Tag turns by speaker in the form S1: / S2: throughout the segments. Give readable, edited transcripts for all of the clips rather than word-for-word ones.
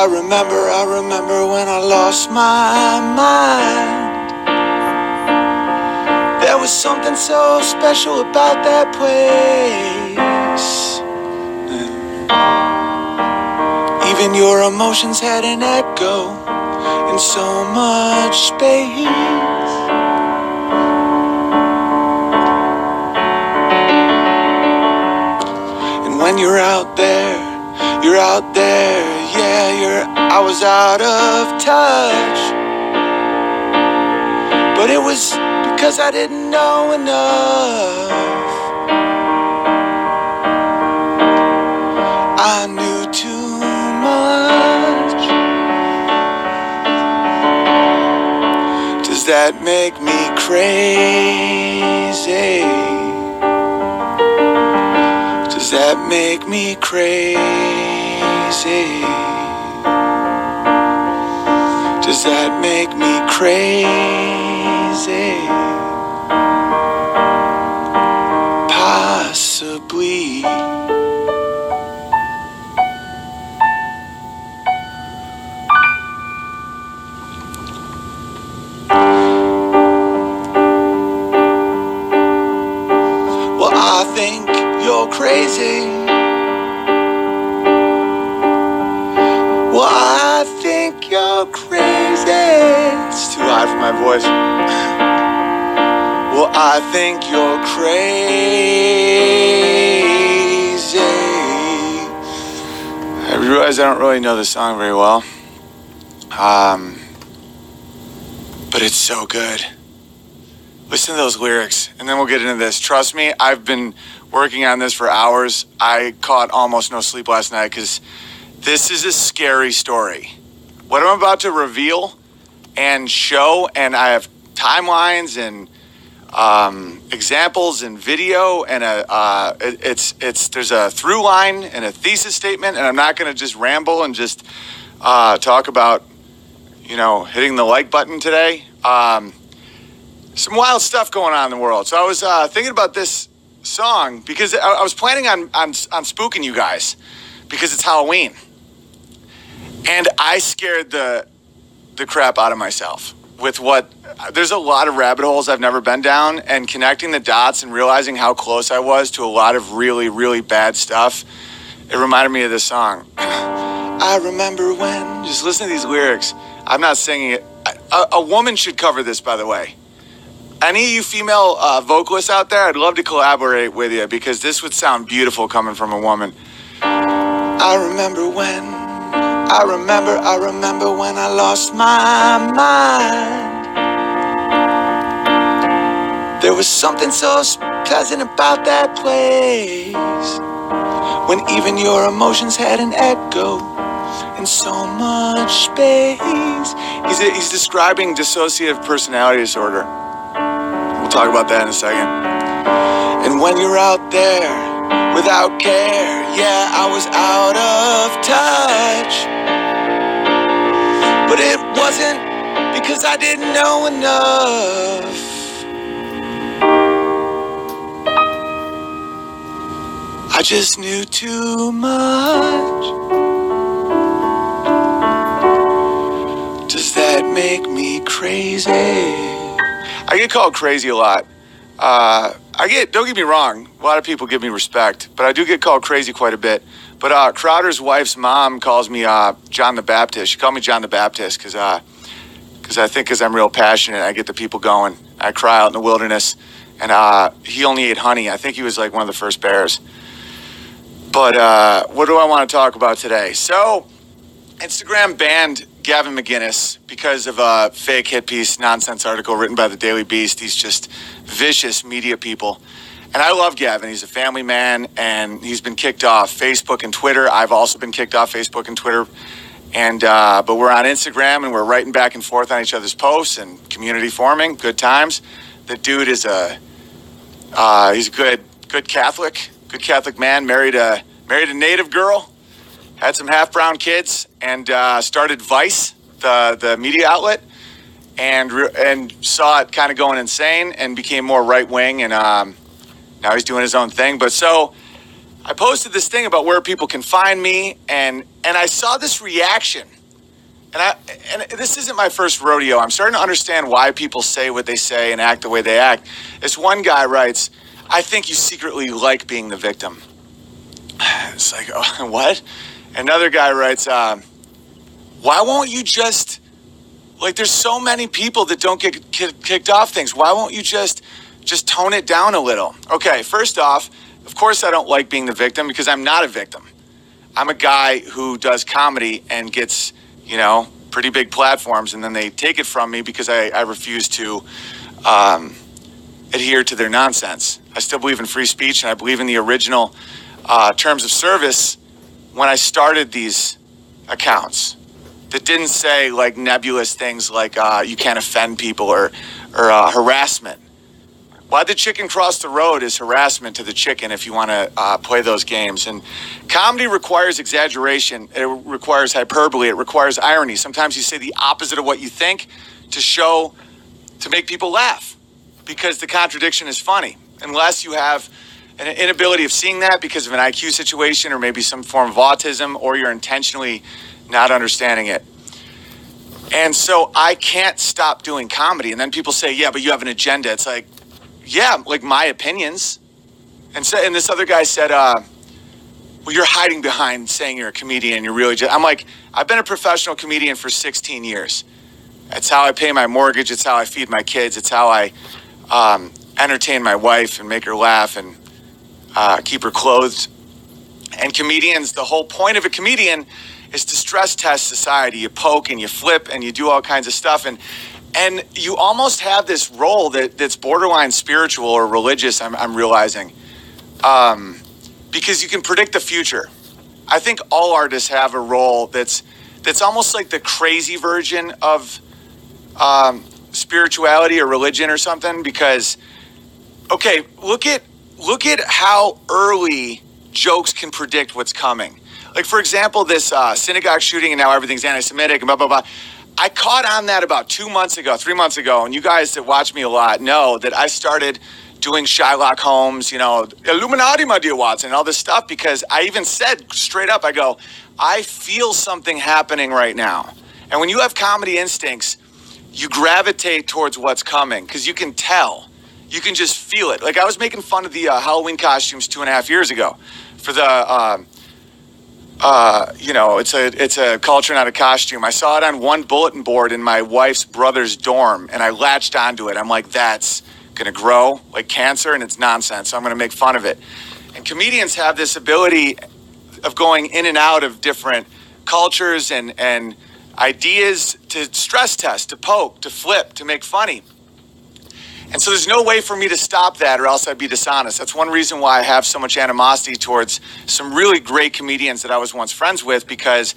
S1: I remember when I lost my mind. There was something so special about that place. Even your emotions had an echo in so much space. And when you're out there, yeah, I was out of touch. But it was because I didn't know enough. I knew too much. Does that make me crazy? Does that make me crazy? Does that make me crazy? Possibly. Well, I think you're crazy. Well, I think you're crazy. It's too high for my voice. Well, I think you're crazy. I realize I don't really know the song very well. But it's so good. Listen to those lyrics, and then we'll get into this. Trust me, I've been working on this for hours. I caught almost no sleep last night because this is a scary story. What I'm about to reveal and show, and I have timelines and examples and video, and there's a through line and a thesis statement, and I'm not going to just ramble and just talk about, hitting the like button today. Some wild stuff going on in the world. So I was thinking about this song because I was planning on spooking you guys because it's Halloween. And I scared the crap out of myself with there's a lot of rabbit holes I've never been down, and connecting the dots and realizing how close I was to a lot of really, really bad stuff. It reminded me of this song. I remember when, just listen to these lyrics. I'm not singing it. A woman should cover this, by the way. Any of you female vocalists out there, I'd love to collaborate with you because this would sound beautiful coming from a woman. I remember when I lost my mind. There was something so pleasant about that place. When even your emotions had an echo in so much space. He's describing dissociative personality disorder. We'll talk about that in a second. And when you're out there without care, yeah, I was out of touch. But it wasn't because I didn't know enough. I just knew too much. Does that make me crazy? I get called crazy a lot. Don't get me wrong, a lot of people give me respect, but I do get called crazy quite a bit. But Crowder's wife's mom calls me John the Baptist. She called me John the Baptist because I think because I'm real passionate, I get the people going. I cry out in the wilderness, and he only ate honey. I think he was like one of the first bears. But what do I want to talk about today? So, Instagram banned Gavin McInnes because of a fake hit piece, nonsense article written by the Daily Beast. These just vicious media people. And I love Gavin. He's a family man, and he's been kicked off Facebook and Twitter. I've also been kicked off Facebook and Twitter. And but we're on Instagram, and we're writing back and forth on each other's posts and community forming. Good times. The dude is he's a good Catholic man. Married a native girl. Had some half-brown kids, and started Vice, the media outlet, and saw it kind of going insane, and became more right-wing, and now he's doing his own thing. But so I posted this thing about where people can find me, and I saw this reaction. And this isn't my first rodeo. I'm starting to understand why people say what they say and act the way they act. This one guy writes, "I think you secretly like being the victim." It's like, oh, what? Another guy writes, "Why won't you just, like, there's so many people that don't get kicked off things. Why won't you just tone it down a little?" Okay, first off, of course I don't like being the victim because I'm not a victim. I'm a guy who does comedy and gets, pretty big platforms, and then they take it from me because I refuse to adhere to their nonsense. I still believe in free speech, and I believe in the original terms of service when I started these accounts that didn't say like nebulous things like you can't offend people or harassment. Why the chicken cross the road is harassment to the chicken if you want to play those games. And comedy requires exaggeration. It requires hyperbole. It requires irony. Sometimes you say the opposite of what you think to make people laugh because the contradiction is funny. Unless you have an inability of seeing that because of an IQ situation or maybe some form of autism, or you're intentionally not understanding it. And so I can't stop doing comedy. And then people say, yeah, but you have an agenda. It's like, yeah, like my opinions. And this other guy said, well, you're hiding behind saying you're a comedian. You're really I'm like, I've been a professional comedian for 16 years. It's how I pay my mortgage. It's how I feed my kids. It's how I entertain my wife and make her laugh and keep her clothed. And comedians, the whole point of a comedian is to stress test society. You poke and you flip and you do all kinds of stuff. And you almost have this role that's borderline spiritual or religious, I'm realizing, because you can predict the future. I think all artists have a role that's almost like the crazy version of spirituality or religion or something. Because, okay, look at how early jokes can predict what's coming. Like, for example, this synagogue shooting and now everything's anti-Semitic and blah, blah, blah. I caught on that about 3 months ago, and you guys that watch me a lot know that I started doing Shylock Holmes, Illuminati, my dear Watson, and all this stuff, because I even said straight up, I go, I feel something happening right now. And when you have comedy instincts, you gravitate towards what's coming, because you can tell. You can just feel it. Like, I was making fun of the Halloween costumes 2.5 years ago for the... it's a culture, not a costume. I saw it on one bulletin board in my wife's brother's dorm, and I latched onto it. I'm like, that's going to grow like cancer, and it's nonsense, so I'm going to make fun of it. And comedians have this ability of going in and out of different cultures and ideas to stress test, to poke, to flip, to make funny. And so there's no way for me to stop that, or else I'd be dishonest. That's one reason why I have so much animosity towards some really great comedians that I was once friends with, because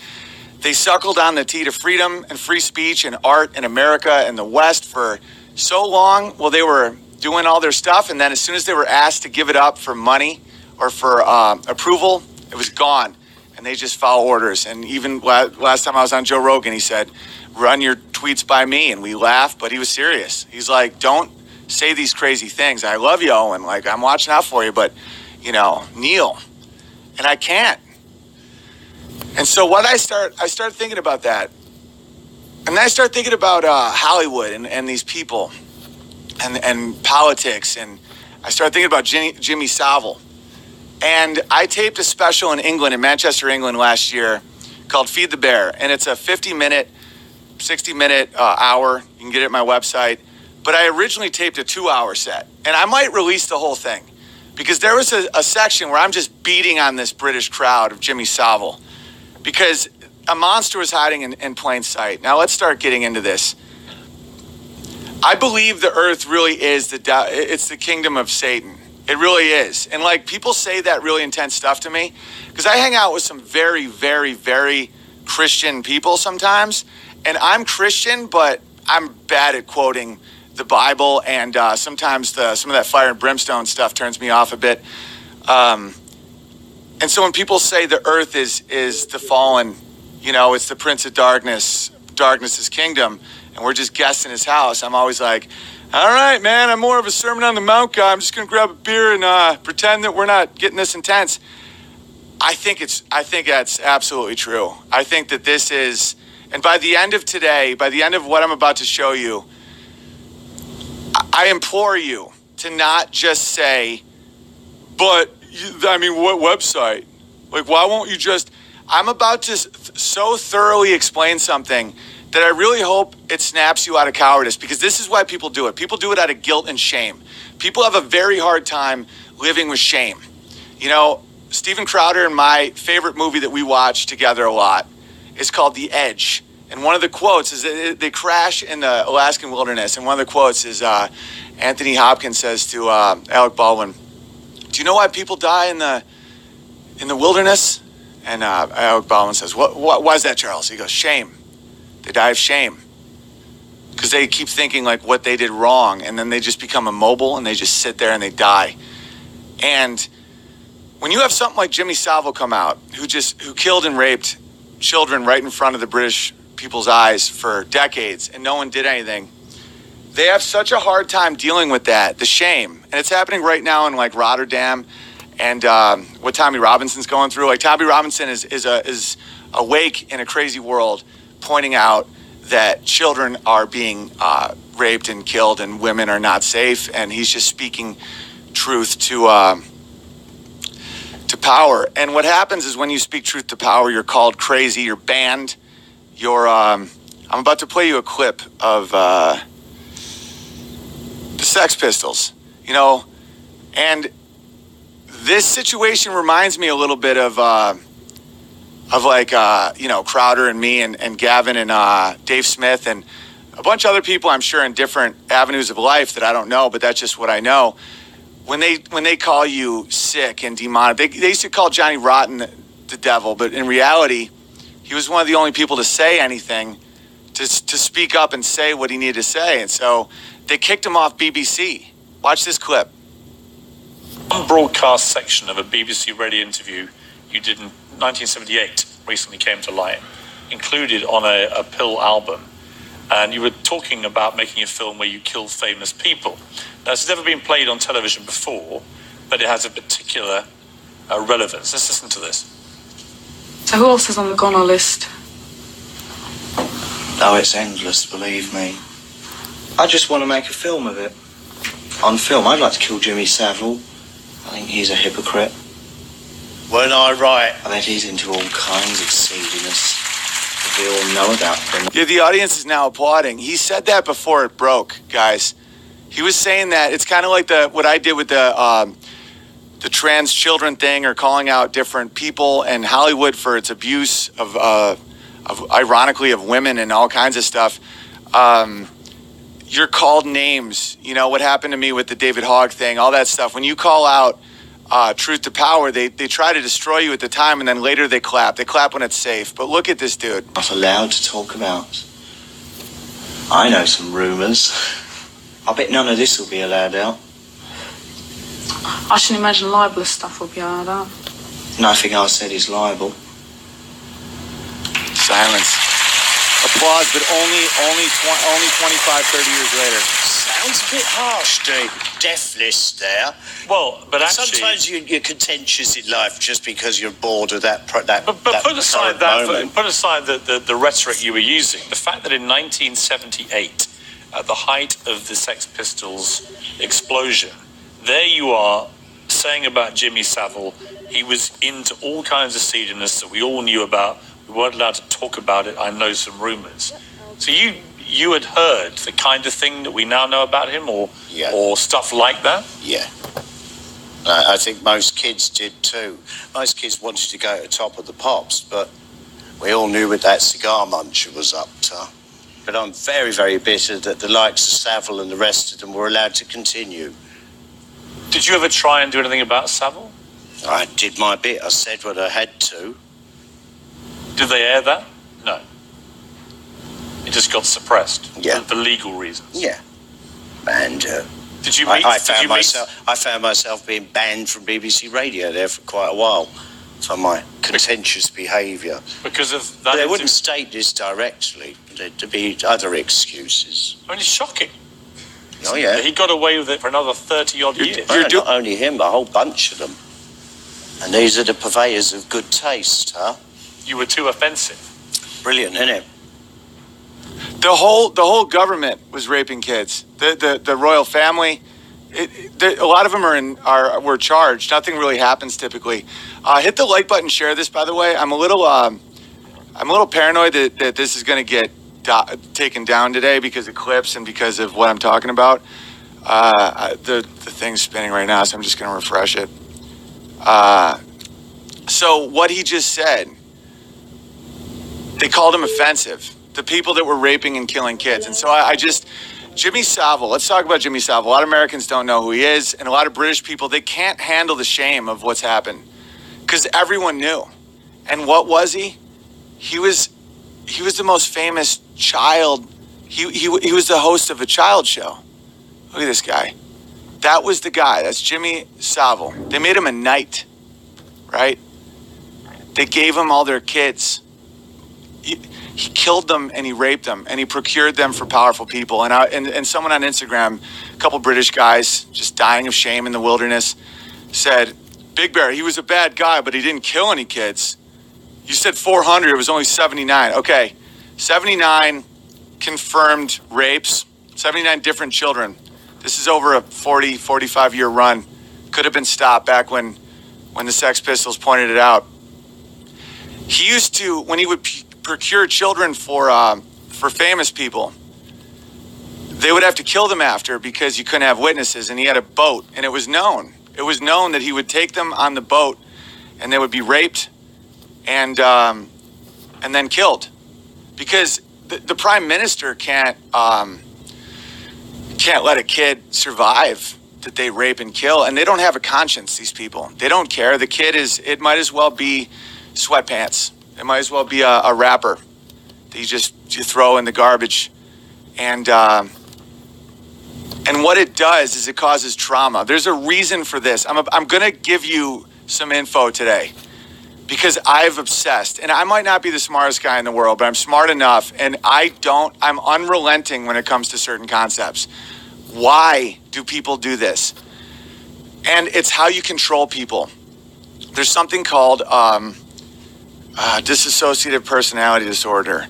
S1: they suckled on the teat of freedom and free speech and art in America and the West for so long. Well, they were doing all their stuff, and then as soon as they were asked to give it up for money or for approval, it was gone. And they just follow orders. And even last time I was on Joe Rogan, he said, run your tweets by me. And we laughed, but he was serious. He's like, don't say these crazy things. I love you, Owen. Like, I'm watching out for you, but, kneel. And I can't. And so I started thinking about that. And then I started thinking about Hollywood and these people and politics. And I started thinking about Jimmy Savile. And I taped a special in Manchester, England last year called Feed the Bear. And it's a 50-minute, 60-minute hour. You can get it at my website. But I originally taped a 2-hour set. And I might release the whole thing, because there was a section where I'm just beating on this British crowd of Jimmy Savile, because a monster was hiding in plain sight. Now let's start getting into this. I believe the earth really is it's the kingdom of Satan. It really is. And like, people say that really intense stuff to me, because I hang out with some very, very, very Christian people sometimes. And I'm Christian, but I'm bad at quoting the Bible, and sometimes some of that fire and brimstone stuff turns me off a bit. And so when people say the earth is the fallen, it's the prince of darkness's kingdom, and we're just guests in his house, I'm always like, all right, man, I'm more of a Sermon on the Mount guy. I'm just going to grab a beer and pretend that we're not getting this intense. I think that's absolutely true. I think that this is, and by the end of today, by the end of what I'm about to show you, I implore you to not just say, but, I mean, what website? Like, why won't you just... I'm about to so thoroughly explain something that I really hope it snaps you out of cowardice, because this is why people do it. People do it out of guilt and shame. People have a very hard time living with shame. You know, Steven Crowder and my favorite movie that we watch together a lot is called The Edge. And one of the quotes is that they crash in the Alaskan wilderness. And one of the quotes is Anthony Hopkins says to Alec Baldwin, "Do you know why people die in the wilderness?" And Alec Baldwin says, why is that, Charles? He goes, shame. They die of shame. Because they keep thinking like what they did wrong, and then they just become immobile and they just sit there and they die. And when you have something like Jimmy Savile come out, who killed and raped children right in front of the British people's eyes for decades, and no one did anything, they have such a hard time dealing with that, the shame. And it's happening right now in like Rotterdam, and what Tommy Robinson's going through. Like, Tommy Robinson is awake in a crazy world, pointing out that children are being raped and killed and women are not safe, and he's just speaking truth to power. And what happens is when you speak truth to power, you're called crazy, you're banned, you're I'm about to play you a clip of the Sex Pistols, you know, and this situation reminds me a little bit of like, you know, Crowder and me and Gavin and Dave Smith and a bunch of other people, I'm sure, in different avenues of life that I don't know, but that's just what I know. When they call you sick and demonic, they used to call Johnny Rotten the devil, but in reality, he was one of the only people to say anything, to speak up and say what he needed to say. And so they kicked him off BBC. Watch this clip.
S2: One broadcast section of a BBC radio interview you did in 1978 recently came to light, included on a pill album. And you were talking about making a film where you kill famous people. Now, it's never been played on television before, but it has a particular relevance. Let's listen to this.
S3: So who else is on the goner list?
S4: Oh, it's endless, believe me. I just want to make a film of it. On film, I'd like to kill Jimmy Savile. I think he's a hypocrite.
S5: Weren't I right?
S4: I bet he's into all kinds of seediness that we all know about him.
S1: Yeah, the audience is now applauding. He said that before it broke, guys. He was saying that it's kind of like what I did with the trans children thing, or calling out different people in Hollywood for its abuse of ironically, of women and all kinds of stuff. You're called names. You know what happened to me with the David Hogg thing, all that stuff. When you call out truth to power, they try to destroy you at the time, and then later they clap. They clap when it's safe. But look at this dude.
S4: Not allowed to talk about. I know some rumours. I bet none of this will be allowed out.
S3: I should imagine libelous stuff will be allowed out.
S4: Nothing I said is liable.
S1: Silence. Applause, but only 25, 30 years later.
S5: Sounds a bit harsh, the death list there.
S2: Well, but actually,
S5: sometimes you're contentious in life just because you're bored of that.
S2: But put aside the rhetoric you were using. The fact that in 1978, at the height of the Sex Pistols explosion, there you are saying about Jimmy Savile, he was into all kinds of seediness that we all knew about. We weren't allowed to talk about it. I know some rumours. So you had heard the kind of thing that we now know about him, or stuff like that?
S5: Yeah. I think most kids did too. Most kids wanted to go to the top of the pops, but we all knew what that cigar muncher was up to. But I'm very, very bitter that the likes of Savile and the rest of them were allowed to continue.
S2: Did you ever try and do anything about Savile?
S5: I did my bit. I said what I had to.
S2: Did they air that? No. It just got suppressed.
S5: Yeah.
S2: For legal reasons.
S5: Yeah. And
S2: did you meet?
S5: I found myself being banned from BBC Radio there for quite a while for my contentious behaviour.
S2: Because of that.
S5: But they wouldn't state this directly. There'd be other excuses.
S2: I mean, it's shocking.
S5: Oh yeah.
S2: He got away with it for another 30-odd years.
S5: Not only him, but a whole bunch of them. And these are the purveyors of good taste, huh?
S2: You were too offensive.
S5: Brilliant, isn't it?
S1: The whole government was raping kids. The royal family. A lot of them were charged. Nothing really happens typically. Hit the like button. Share this, by the way. I'm a little paranoid that this is going to get taken down today because of clips and because of what I'm talking about. The thing's spinning right now, so I'm just going to refresh it. So what he just said, they called him offensive. The people that were raping and killing kids. And so Jimmy Savile, let's talk about Jimmy Savile. A lot of Americans don't know who he is, and a lot of British people, they can't handle the shame of what's happened because everyone knew. And what was he? He was the most famous child. He was the host of a child show. Look at this guy. That was the guy. That's Jimmy Savile. They made him a knight, right? They gave him all their kids. He killed them and he raped them and he procured them for powerful people. And someone on Instagram, a couple British guys just dying of shame in the wilderness, said, Big Bear, he was a bad guy, but he didn't kill any kids. You said 400, it was only 79. Okay, 79 confirmed rapes, 79 different children. This is over a 40, 45-year run. Could have been stopped back when the Sex Pistols pointed it out. He used to, when he would procure children for famous people, they would have to kill them after because you couldn't have witnesses, and he had a boat, and it was known. It was known that he would take them on the boat, and they would be raped and then killed, because the prime minister can't let a kid survive that they rape and kill, and they don't have a conscience. These people, they don't care. The kid it might as well be sweatpants. It might as well be a wrapper that you throw in the garbage, and what it does is it causes trauma. There's a reason for this. I'm gonna give you some info today because I've obsessed, and I might not be the smartest guy in the world, but I'm smart enough, and I'm unrelenting when it comes to certain concepts. Why do people do this? And it's how you control people. There's something called dissociative personality disorder.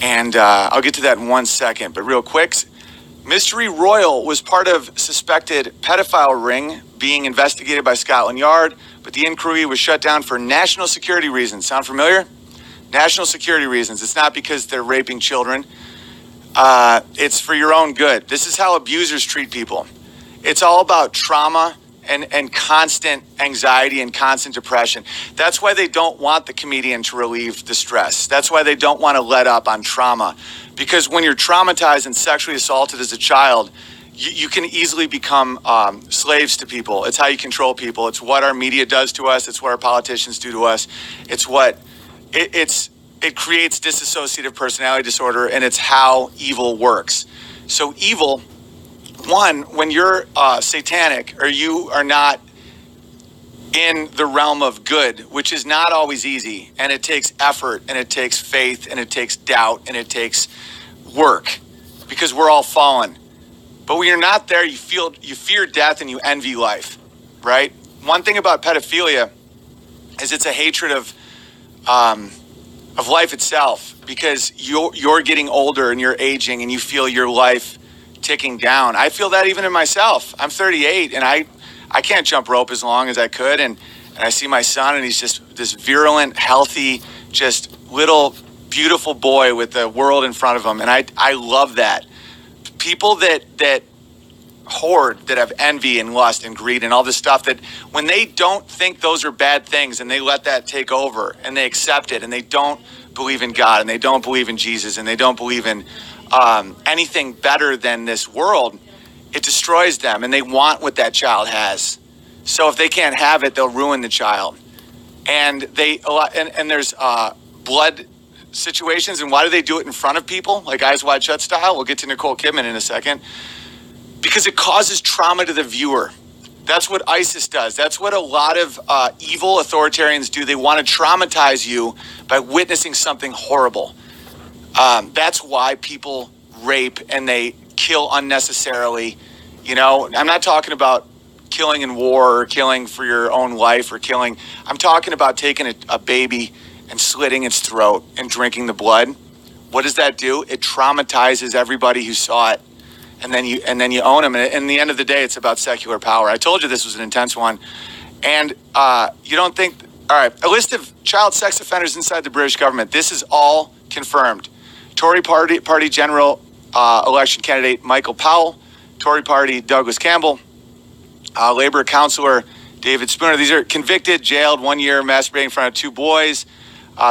S1: And I'll get to that in 1 second. But real quick, Mystery Royal was part of suspected pedophile ring being investigated by Scotland Yard, but the inquiry was shut down for national security reasons. Sound familiar? National security reasons. It's not because they're raping children. It's for your own good. This is how abusers treat people. It's all about trauma and constant anxiety and constant depression. That's why they don't want the comedian to relieve the stress. That's why they don't want to let up on trauma. Because when you're traumatized and sexually assaulted as a child, you can easily become slaves to people. It's how you control people. It's what our media does to us. It's what our politicians do to us. It's what it creates dissociative personality disorder, and it's how evil works. So evil, one, when you're satanic or you are not in the realm of good, which is not always easy, and it takes effort, and it takes faith, and it takes doubt, and it takes work, because we're all fallen. But when you're not there, you fear death and you envy life, right? One thing about pedophilia is it's a hatred of life itself, because you're getting older and you're aging and you feel your life ticking down. I feel that even in myself. I'm 38 and I can't jump rope as long as I could, and I see my son, and he's just this virulent, healthy, just little beautiful boy with the world in front of him, and I love that. People that hoard, that have envy and lust and greed and all this stuff, that when they don't think those are bad things and they let that take over and they accept it, and they don't believe in God and they don't believe in Jesus and they don't believe in anything better than this world, it destroys them, and they want what that child has. So if they can't have it, they'll ruin the child. And there's blood situations, and why do they do it in front of people, like Eyes Wide Shut style? We'll get to Nicole Kidman in a second. Because it causes trauma to the viewer. That's what ISIS does. That's what a lot of evil authoritarians do. They want to traumatize you by witnessing something horrible. That's why people rape and they kill unnecessarily. You know, I'm not talking about killing in war or killing for your own life or killing. I'm talking about taking a baby and slitting its throat and drinking the blood. What does that do? It traumatizes everybody who saw it. And then you own them. And in the end of the day, it's about secular power. I told you this was an intense one. And you don't think, all right, a list of child sex offenders inside the British government. This is all confirmed. Tory Party General election candidate Michael Powell, Tory Party Douglas Campbell, Labour councillor David Spooner. These are convicted, jailed, 1 year masturbating in front of 2 boys,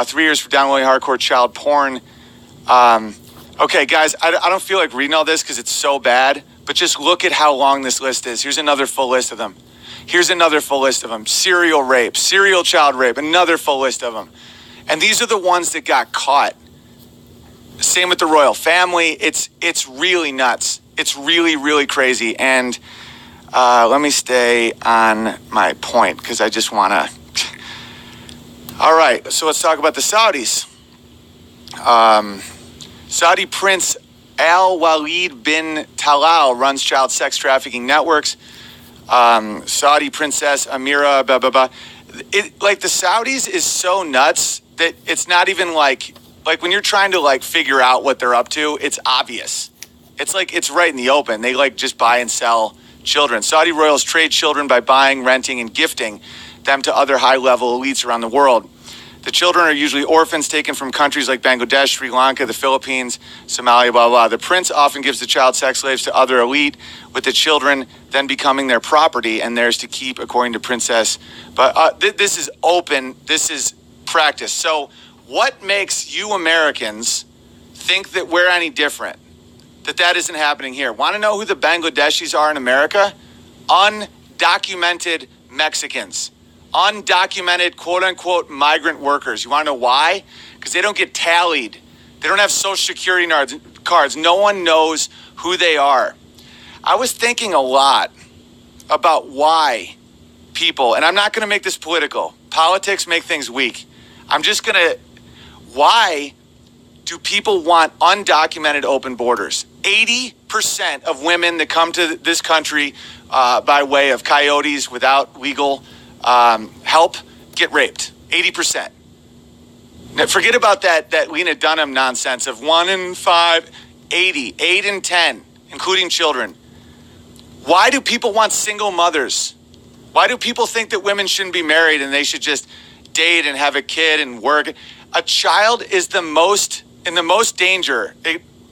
S1: 3 years for downloading hardcore child porn. Okay, guys, I don't feel like reading all this because it's so bad, but just look at how long this list is. Here's another full list of them. Serial rape, serial child rape, another full list of them. And these are the ones that got caught. Same with the royal family. It's really nuts. It's really, really crazy. And let me stay on my point because I just want to. All right, so let's talk about the Saudis. Saudi Prince Al Walid bin Talal runs child sex trafficking networks. Saudi Princess Amira, blah, blah, blah. Like the Saudis is so nuts that it's not even like when you're trying to like figure out what they're up to, it's obvious. It's like it's right in the open. They like just buy and sell children. Saudi royals trade children by buying, renting, and gifting them to other high-level elites around the world. The children are usually orphans taken from countries like Bangladesh, Sri Lanka, the Philippines, Somalia, blah, blah. The prince often gives the child sex slaves to other elite, with the children then becoming their property and theirs to keep, according to Princess. But this is open. This is practice. So what makes you Americans think that we're any different? That isn't happening here? Want to know who the Bangladeshis are in America? Undocumented Mexicans. Undocumented, quote-unquote, migrant workers. You want to know why? Because they don't get tallied. They don't have social security cards. No one knows who they are. I was thinking a lot about why people, and I'm not going to make this political. Politics make things weak. I'm just going to, why do people want undocumented open borders? 80% of women that come to this country by way of coyotes without legal help get raped. 80%. Now, forget about that Lena Dunham nonsense of 1 in 5, 80, 8 in 10, including children. Why do people want single mothers? Why do people think that women shouldn't be married and they should just date and have a kid and work? A child is in the most danger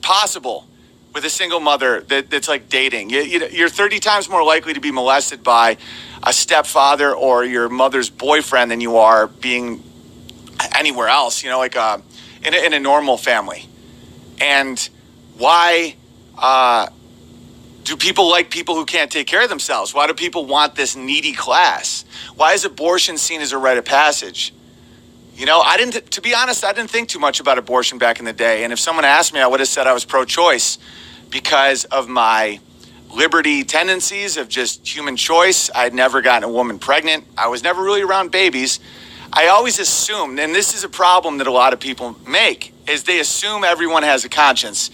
S1: possible with a single mother that's like dating. You're 30 times more likely to be molested by a stepfather or your mother's boyfriend than you are being anywhere else, like in a normal family. And why do people like people who can't take care of themselves? Why do people want this needy class? Why is abortion seen as a rite of passage? To be honest, I didn't think too much about abortion back in the day. And if someone asked me, I would have said I was pro-choice because of my liberty tendencies of just human choice. I'd never gotten a woman pregnant. I was never really around babies. I always assumed, and this is a problem that a lot of people make, is they assume everyone has a conscience.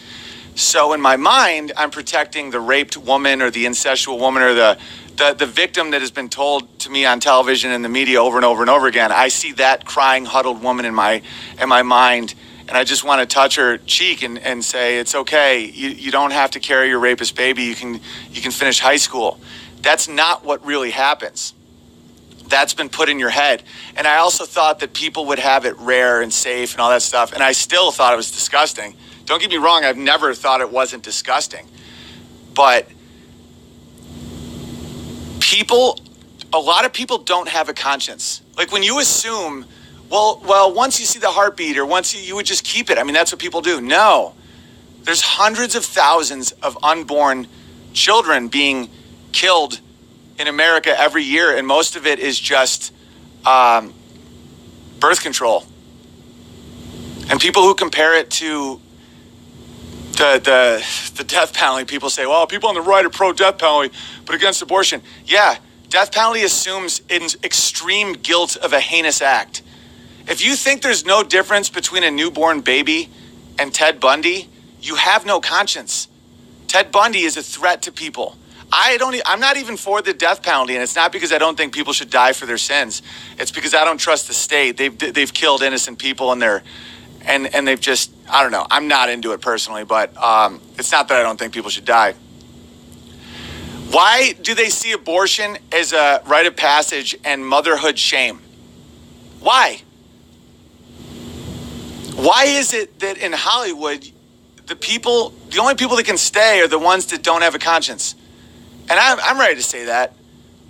S1: So in my mind, I'm protecting the raped woman or the incestual woman or the victim that has been told to me on television and the media over and over and over again. I see that crying, huddled woman in my mind, and I just want to touch her cheek and say, it's okay. You don't have to carry your rapist baby. You can finish high school. That's not what really happens. That's been put in your head. And I also thought that people would have it rare and safe and all that stuff. And I still thought it was disgusting. Don't get me wrong. I've never thought it wasn't disgusting. But a lot of people don't have a conscience. Like when you assume, well, once you see the heartbeat or once you would just keep it. I mean, that's what people do. No, there's hundreds of thousands of unborn children being killed in America every year. And most of it is just birth control. And people who compare it to the death penalty, people say, well, people on the right are pro-death penalty, but against abortion. Yeah, death penalty assumes extreme guilt of a heinous act. If you think there's no difference between a newborn baby and Ted Bundy, you have no conscience. Ted Bundy is a threat to people. I'm not even for the death penalty, and it's not because I don't think people should die for their sins. It's because I don't trust the state. They've killed innocent people, and they've just, I don't know. I'm not into it personally, but it's not that I don't think people should die. Why do they see abortion as a rite of passage and motherhood shame? Why? Why is it that in Hollywood, the only people that can stay are the ones that don't have a conscience? And I'm ready to say that.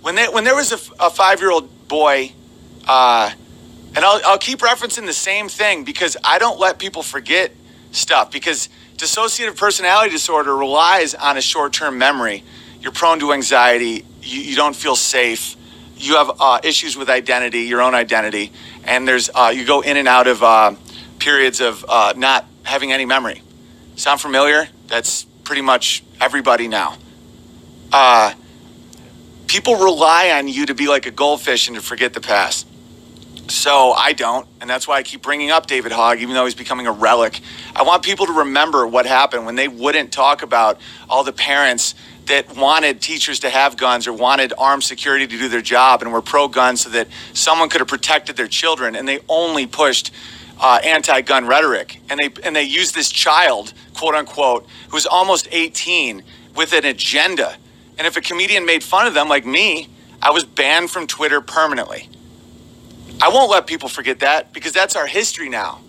S1: When there was a 5-year-old boy, and I'll keep referencing the same thing because I don't let people forget stuff, because dissociative personality disorder relies on a short-term memory. You're prone to anxiety. You don't feel safe. You have issues with identity, your own identity, and you go in and out of periods of not having any memory. Sound familiar? That's pretty much everybody now. People rely on you to be like a goldfish and to forget the past. So I don't, and that's why I keep bringing up David Hogg, even though he's becoming a relic. I want people to remember what happened when they wouldn't talk about all the parents that wanted teachers to have guns or wanted armed security to do their job and were pro-gun so that someone could have protected their children, and they only pushed anti-gun rhetoric. And they used this child, quote unquote, who's almost 18 with an agenda. And if a comedian made fun of them like me, I was banned from Twitter permanently. I won't let people forget that because that's our history now.